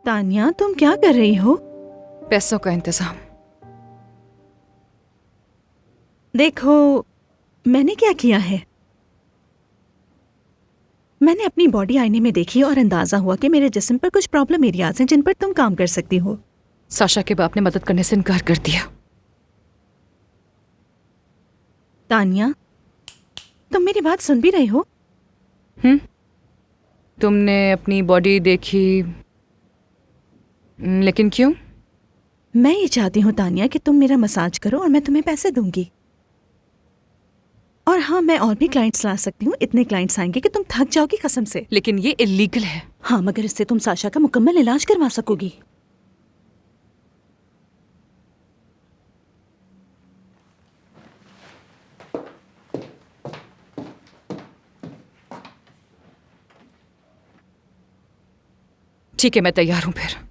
तानिया, तुम क्या कर रही हो? पैसों का इंतजाम। देखो, मैंने क्या किया है। मैंने अपनी बॉडी आईने में देखी और अंदाजा हुआ कि मेरे जिस्म पर कुछ प्रॉब्लम एरियाज हैं जिन पर तुम काम कर सकती हो। साशा के बाप ने मदद करने से इनकार कर दिया। तानिया, तुम मेरी बात सुन भी रही हो? तुमने अपनी बॉडी देखी, लेकिन क्यों? मैं ये चाहती हूँ तानिया कि तुम मेरा मसाज करो और मैं तुम्हें पैसे दूंगी। और हाँ, मैं और भी क्लाइंट्स ला सकती हूँ। इतने क्लाइंट्स आएंगे कि तुम थक जाओगी कसम से। लेकिन ये इलीगल है। हाँ, मगर इससे तुम साशा का मुकम्मल इलाज करवा सकोगी। ठीक है, मैं तैयार हूं फिर।